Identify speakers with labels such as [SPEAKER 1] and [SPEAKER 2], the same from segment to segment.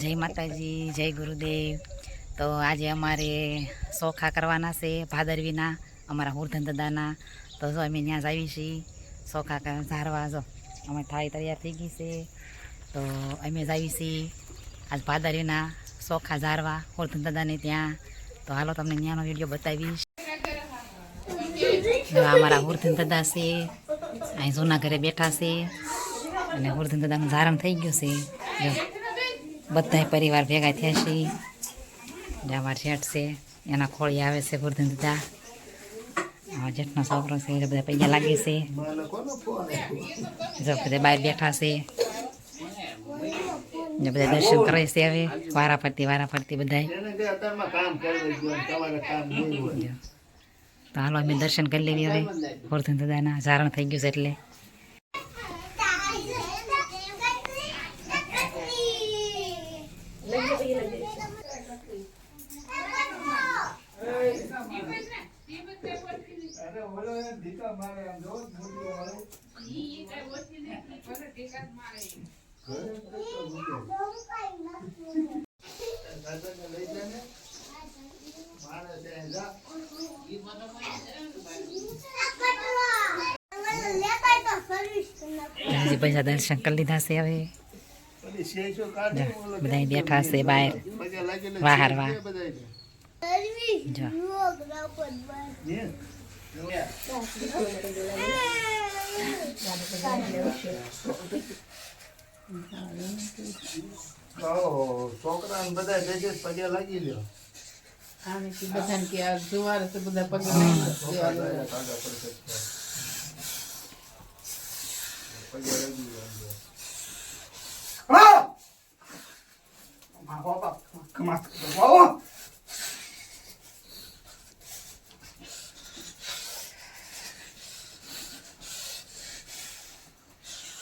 [SPEAKER 1] જય માતાજી, જય ગુરુદેવ। તો આજે અમારે સોખા કરવાના છે ભાદરવીના, અમારા હુરધન દાદાના। તો જો અમે ત્યાં જ આવી છીએ સોખા ઝારવા। જો અમે થાળી તૈયાર થઈ ગઈ છે, તો અમે જ આવી છીએ આજ ભાદરવીના સોખા ઝારવા હુરધન દાદાને ત્યાં। તો હાલો તમને ત્યાંનો વિડીયો બતાવીશ। જો અમારા હુરધન દાદા છે, અહીં જૂના ઘરે બેઠા છે અને હુરધન દાદાનું ઝારમ થઈ ગયું છે। જો બધા પરિવાર ભેગા થયા છે। જે અમારા જેઠ છે એના ખોળી આવે છે હુરધન દાદા, અમારા જેઠનો છોકરો છે એટલે બધા પૈયા લાગે છે। જો બધા બહાર બેઠા છે, જે બધા દર્શન કરે છે હવે વારા ફરતી બધા। તો હાલો અમે દર્શન કરી લેવી હવે હુરધન દાદાના, ઝારણ થઈ ગયું છે એટલે। પૈસા દર્શન કરી લીધા છે હવે બધા બેઠા છે બહાર વાહારવા। જો
[SPEAKER 2] છોકરા બધા પગે લાગી લ્યો। બધા કે જુવાર છે બધા પગે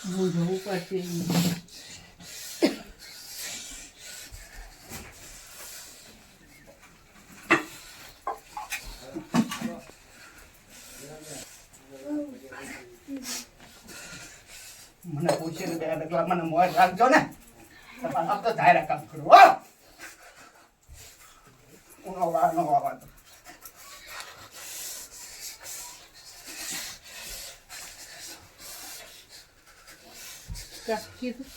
[SPEAKER 2] જવું પડશે। મને પૂછે ને એટલે મને મોજ રાખજો ને, આપ તો ધાયરા કામ કરો ઉનો વાર નો આવા તો કીધું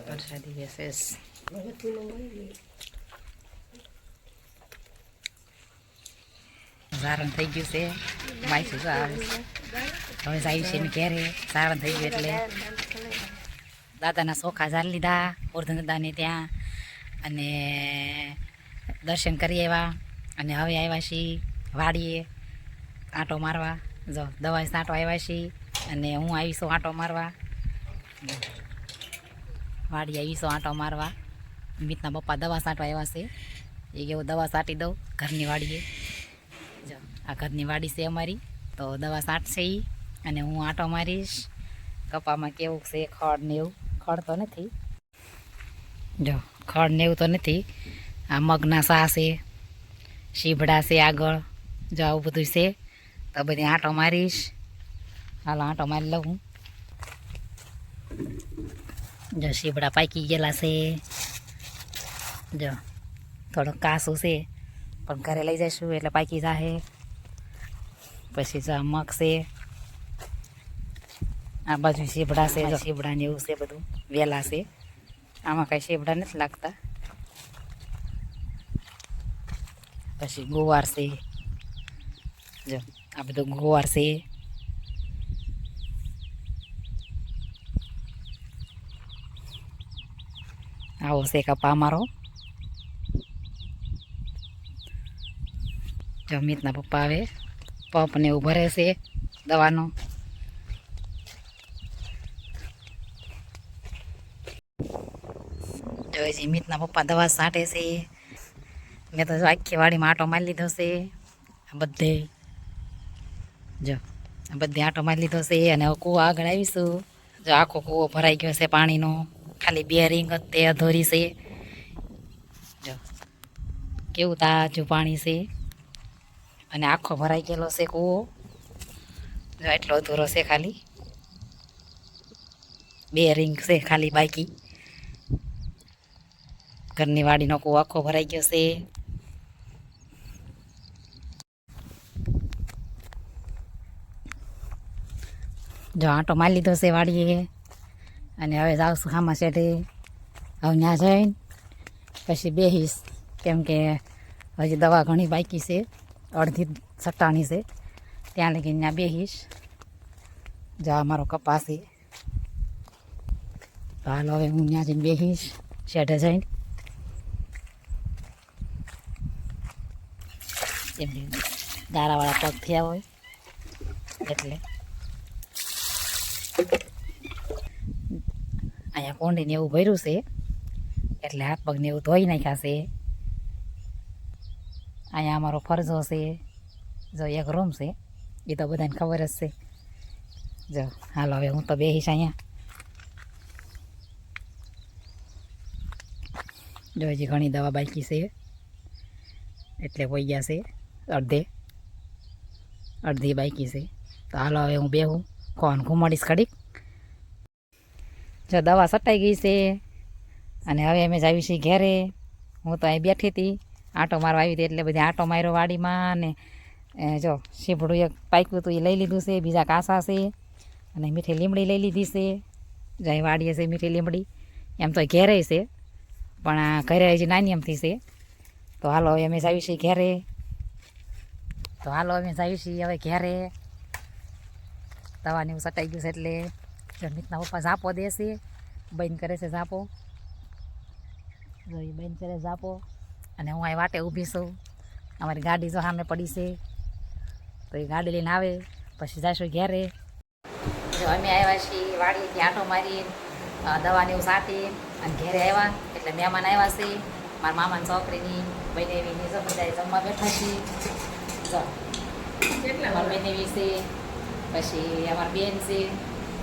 [SPEAKER 1] પ્રસાદી બેસે ઝારણ થઈ ગયું છે, માઈસું જો આવે છે હવે જાય છે ને ઘેરે। ઝારણ થઈ ગયું એટલે દાદાના સોખા ઝાર લીધા હુરધન દાદાને ત્યાં અને દર્શન કરી આવ્યા અને હવે આવ્યા છીએ વાડીએ આંટો મારવા। જો દવા સાંટો આવ્યા છીએ અને હું આવીશું આંટો મારવા વાડી આવીશું આંટો મારવા। મિતના પપ્પા દવા સાંટવા આવ્યા છે, એ કેવું દવા સાંટી દઉં ઘરની વાડીએ। જો આ ઘરની વાડી છે અમારી, તો દવા સાંટશે એ અને હું આંટો મારીશ। કપામાં કેવું છે ખડ ને એવું, ખડ તો નથી, જો ખડ ને એવું તો નથી। આ મગના સા છે, શીભડા છે આગળ, જો આવું બધું છે। તો બધી આંટો મારીશ, હાલો આંટો મારી લઉં। જો શીભડા પાકી ગયેલા છે, જો થોડુંક કાસું છે પણ ઘરે લઈ જઈશું એટલે પાકી જાહે। પછી જો મગ છે, આ બાજુ શીભડા છે, જો શીભડા ને એવું છે બધું વેલા છે, આમાં કાંઈ શીભડા નથી લાગતા। પછી ગુવાર છે, જો આ બધું ગુવાર છે। આવો છે કપા અમારો। જો મિતના પપ્પા આવે પંપ ને એવું ભરે છે દવાનો। જો હજી મિતના પપ્પા દવા છાંટે છે। મેં તો આખી વાડીમાં આંટો મારી લીધો છે બધે। જો બધે આંટો મારી લીધો છે અને હવે કૂવા આગળ આવીશું। જો આખો કૂવો ભરાઈ ગયો છે પાણીનો, ખાલી બે રીંગ તે અધોરી છે જો કેવું તાજું પાણી છે અને આખો ભરાઈ ગયેલો છે કૂવો. જો એટલો અધૂરો છે, ખાલી 2 રિંગ છે ખાલી બાકી. ઘરની વાડીનો કૂવો આખો ભરાઈ ગયો છે. જો આંટો મારી લીધો છે વાડીએ અને હવે જાઉં છું હામા શેઠે. હવે ત્યાં જઈને પછી બેહીશ, કેમ કે હજી દવા ઘણી બાકી છે, અડધી સટ્ટાણી છે, ત્યાં લગીને ત્યાં બેહીશ. જો આ મારો કપાસ છે, તો હાલ હવે હું ત્યાં જઈને બેહીશ શેઠે જઈને. એમને ગારાવાળા પગ થયા હોય એટલે અહીંયા કોંડીને એવું ભર્યું છે એટલે હાથ પગને એવું ધોઈ નાખ્યા છે. અહીંયા અમારો ફરજો છે, જો એક રૂમ છે, એ તો બધાને ખબર જ છે. જો હાલો હવે હું તો બેહીશ અહીંયા. જો હજી ઘણી દવા બાકી છે એટલે હોઈ ગયા છે, અડધી બાકી છે. તો હાલો હવે હું બેહું, કોણ ઘુમાડીશ ઘડીક. જો દવા સટાઈ ગઈ છે અને હવે અમે જ આવી છીએ ઘેરે. હું તો અહીં બેઠી હતી, આંટો મારવા આવી હતી એટલે બધી આંટો માર્યો વાડીમાં. અને જો શીભડું એક પાક્યું હતું એ લઈ લીધું છે, બીજા કાસા છે અને મીઠી લીમડી લઈ લીધી છે. જો અહીં વાડીએ છે મીઠી લીમડી, એમ તો ઘેરે છે પણ આ ઘરે હજી નાની એમથી છે. તો હાલો હવે અમે જ આવી છીએ ઘેરે. હવે ઘેરે દવાને એવું સટાઈ ગયું છે એટલે જમીતના પપ્પા ઝાપો દેશે, બંધ કરે છે ઝાપો. જો એ બંધ કરે ઝાપો અને હું અહીં વાટે ઊભી છું. અમારી ગાડી જો સામે પડી છે, તો એ ગાડી લઈને આવે પછી જઈશું ઘેરે. જો અમે આવ્યા છીએ વાડીથી આંટો મારી, દવાને એવું સાટી અને ઘેરે આવ્યા એટલે મહેમાન આવ્યા છે. મારા મામાની છોકરીની બનેવીની જો બધા જમવા બેઠા છીએ. જો અમારી બનેવી છે, પછી અમારી બેન છે,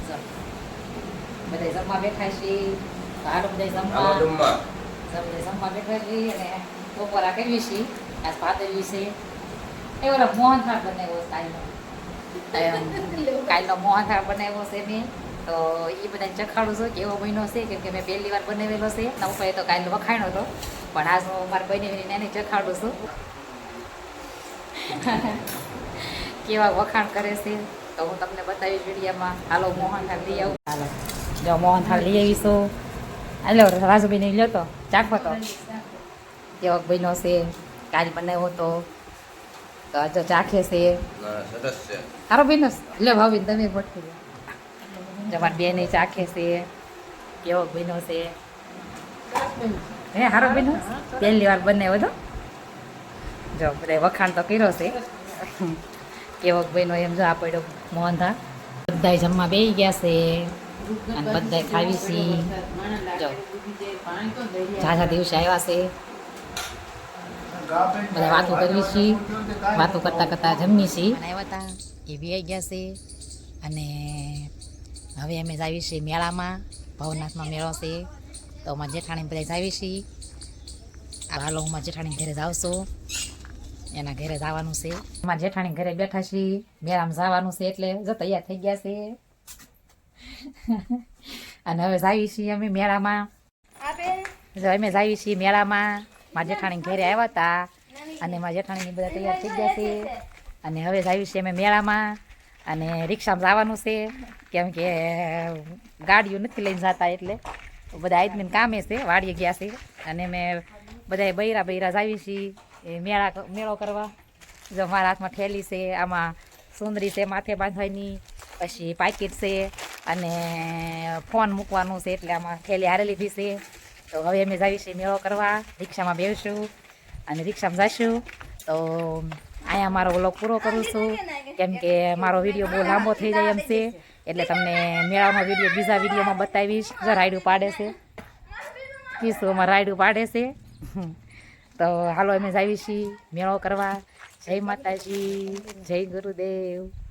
[SPEAKER 1] જો બધા જમવા બેઠા છીએ. તો હાલો બધા જમવા બેઠા છીએ અને બપોરા કરવી છીએ. આજ ભાદરવી છે, એવો મોહનથાળ બનાવ્યો કાલનો મોહનથાળ બનાવ્યો છે મેં. તો એ બધાને ચખાડું છું કેવો મહિનો છે, કેમ કે મેં પહેલી વાર બનાવેલો છે. નવું તો કાલે વખાણ્યો હતો પણ આજ હું મારી બનેવીને એને ચખાડું છું કેવા વખાણ કરે છે. તો હું તમને બતાવીશ વિડીયોમાં. હાલો મોહનથાળ લઈ આવું. હાલો જો મોહનથાળ લઈ આવીશું. હાલો રાજુભાઈને લ્યો તો ચાખો તો કેવો બહેનો છે, કાલ બનાવ્યો હતો. તો જો ચાખે છે, સારો બહેનો લે ભાવી તમે ભટકી તમારી બેન ચાખે છે કેવો બહેનો છે. હે સારો બહેનો, પહેલી વાર બનાવ્યો હતો. જો બધા વખાણ તો કર્યો છે કેવો બહેનો એમ. જો આ પડ્યો મોહનથાળ. બધા જમવા બેસી ગયા છે અને બધા ખાવી છીએ. જો ઝાઝા દિવસે આવ્યા છે, બધા વાતો કરવી છીએ, વાતો કરતા કરતા જમી છીએ. આવ્યા હતા એ બી આવી ગયા છે અને હવે અમે જ આવી છીએ મેળામાં. ભવનાથનો મેળો છે તો અમારા જેઠાણી બધા જ આવી છીએ. હાલો હું મારા જેઠાણી ઘરે જાઉં છું, એના ઘરે જવાનું છે. અમારા જેઠાણી ઘરે બેઠા છીએ, મેળામાં જવાનું છે એટલે જો તૈયાર થઈ ગયા છે અને હવે જાવી છીએ અમે મેળામાં. અમે જાવી છીએ મેળામાં. મારા જેઠાણી ઘરે આવ્યા હતા અને મારા જેઠાણીની બધા તૈયાર થઈ ગયા છે અને હવે જાવી છીએ અમે મેળામાં. અને રિક્ષામાં જવાનું છે કેમ કે ગાડીઓ નથી લઈને જતા એટલે બધા આદમીને કામે છે, વાડીએ ગયા છે અને મેં બધા બૈરા જાવી છીએ એ મેળો કરવા. જો મારા હાથમાં ઠેલી છે, આમાં સુંદરી છે માથે બાંધવાની, પછી પાકીટ છે અને ફોન મૂકવાનું છે એટલે આમાં ઠેલી હારે લીધી છે. તો હવે અમે જાવી છીએ મેળો કરવા. રિક્ષામાં બેસશું અને રિક્ષામાં જઈશું. તો અહીંયા મારો વ્લોગ પૂરો કરું છું કેમ કે મારો વિડીયો બહુ લાંબો થઈ જાય એમ છે એટલે તમને મેળાનો વિડીયો બીજા વિડીયોમાં બતાવીશ. જો રાયડું પાડે છે, કિસ્સોમાં રાયડું પાડે છે. તો હાલો અમે જાવી છીએ મેળો કરવા. જય માતાજી, જય ગુરુદેવ.